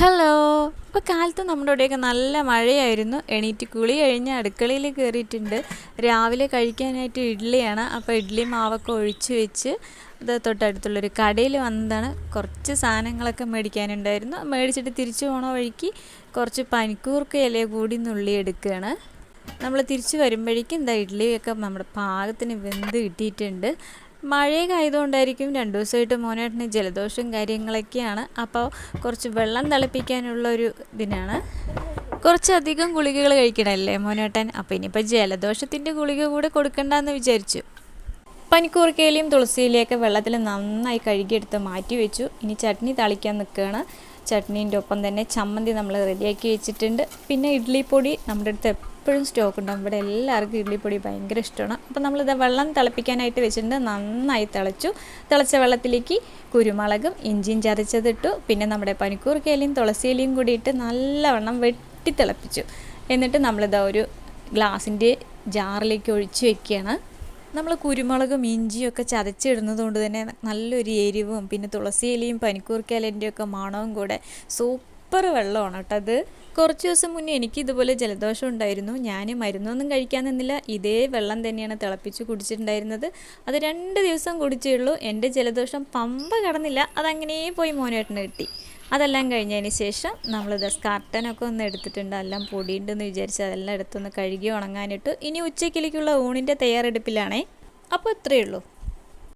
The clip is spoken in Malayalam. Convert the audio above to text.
ഹലോ. ഇപ്പോൾ കാലത്ത് നമ്മുടെ ഇവിടെയൊക്കെ നല്ല മഴയായിരുന്നു. എണീറ്റ് കുളി കഴിഞ്ഞ് അടുക്കളയിൽ കയറിയിട്ടുണ്ട്. രാവിലെ കഴിക്കാനായിട്ട് ഇഡ്ഡലിയാണ്. അപ്പോൾ ഇഡ്ഡലി മാവൊക്കെ ഒഴിച്ച് വെച്ച് ഇത് തൊട്ടടുത്തുള്ളൊരു കടയിൽ വന്നതാണ്. കുറച്ച് സാധനങ്ങളൊക്കെ മേടിക്കാനുണ്ടായിരുന്നു. മേടിച്ചിട്ട് തിരിച്ചു പോണ വഴിക്ക് കുറച്ച് പനിക്കൂർക്ക ഇല കൂടി നുള്ളി എടുക്കുകയാണ്. നമ്മൾ തിരിച്ച് വരുമ്പോഴേക്കും എന്താ ഇഡ്ഡലിയൊക്കെ നമ്മുടെ പാകത്തിന് വെന്ത് കിട്ടിയിട്ടുണ്ട്. മഴയൊക്കെ ആയതുകൊണ്ടായിരിക്കും 2 ദിവസമായിട്ട് മോനേട്ടന് ജലദോഷവും കാര്യങ്ങളൊക്കെയാണ്. അപ്പോൾ കുറച്ച് വെള്ളം തിളപ്പിക്കാനുള്ളൊരു ഇതിനാണ്. കുറച്ചധികം ഗുളികകൾ കഴിക്കണമല്ലേ മോനേട്ടൻ. അപ്പോൾ ഇനിയിപ്പോൾ ജലദോഷത്തിൻ്റെ ഗുളിക കൂടെ കൊടുക്കണ്ടെന്ന് വിചാരിച്ചു. പനിക്കൂർക്കയിലയും തുളസിയിലയൊക്കെ വെള്ളത്തിൽ നന്നായി കഴുകിയെടുത്ത് മാറ്റി വെച്ചു. ഇനി ചട്നി തളിക്കാൻ നിൽക്കുകയാണ്. ചട്നീൻ്റെ ഒപ്പം തന്നെ ചമ്മന്തി നമ്മൾ റെഡിയാക്കി വെച്ചിട്ടുണ്ട്. പിന്നെ ഇഡ്ഡലിപ്പൊടി നമ്മുടെ അടുത്ത് എപ്പോഴും സ്റ്റോക്ക് ഉണ്ടാകും. ഇവിടെ എല്ലാവർക്കും ഇഡ്ഡലിപ്പൊടി ഭയങ്കര ഇഷ്ടമാണ്. അപ്പോൾ നമ്മളിത് വെള്ളം തിളപ്പിക്കാനായിട്ട് വെച്ചിട്ടുണ്ട്. നന്നായി തിളച്ച വെള്ളത്തിലേക്ക് കുരുമുളകും ഇഞ്ചിയും ചതച്ചതിട്ടു. പിന്നെ നമ്മുടെ പനിക്കൂർക്കയിലയും തുളസിയിലയും കൂടി ഇട്ട് നല്ലവണ്ണം വെട്ടി തിളപ്പിച്ചു. എന്നിട്ട് നമ്മളിത് ഒരു ഗ്ലാസിൻ്റെ ജാറിലേക്ക് ഒഴിച്ച് വെക്കുകയാണ്. നമ്മൾ കുരുമുളകും ഇഞ്ചിയും ഒക്കെ ചതച്ചിടുന്നത് കൊണ്ട് തന്നെ നല്ലൊരു എരിവും പിന്നെ തുളസിയിലയും പനിക്കൂർക്കയിലേൻ്റെ ഒക്കെ മണവും കൂടെ സൂപ്പർ വെള്ളമാണ് കേട്ടോ അത്. കുറച്ച് ദിവസം മുന്നേ എനിക്ക് ഇതുപോലെ ജലദോഷം ഉണ്ടായിരുന്നു. ഞാൻ മരുന്നൊന്നും കഴിക്കാൻ നിന്നില്ല. ഇതേ വെള്ളം തന്നെയാണ് തിളപ്പിച്ച് കുടിച്ചിട്ടുണ്ടായിരുന്നത്. അത് 2 ദിവസം കുടിച്ചേ ഉള്ളൂ. എൻ്റെ ജലദോഷം പമ്പ കടന്നില്ല. അതങ്ങനെ പോയി മോനേട്ടന് കിട്ടി. അതെല്ലാം കഴിഞ്ഞതിന് ശേഷം നമ്മളിത് സ്കർട്ടനൊക്കെ ഒന്ന് എടുത്തിട്ടുണ്ട്. എല്ലാം പൊടിയുണ്ടെന്ന് വിചാരിച്ച് അതെല്ലാം എടുത്തൊന്ന് കഴുകി ഉണങ്ങാനിട്ട് ഇനി ഉച്ചക്കിലേക്കുള്ള ഊണിൻ്റെ തയ്യാറെടുപ്പിലാണേ. അപ്പോൾ ഇത്രയേ ഉള്ളൂ.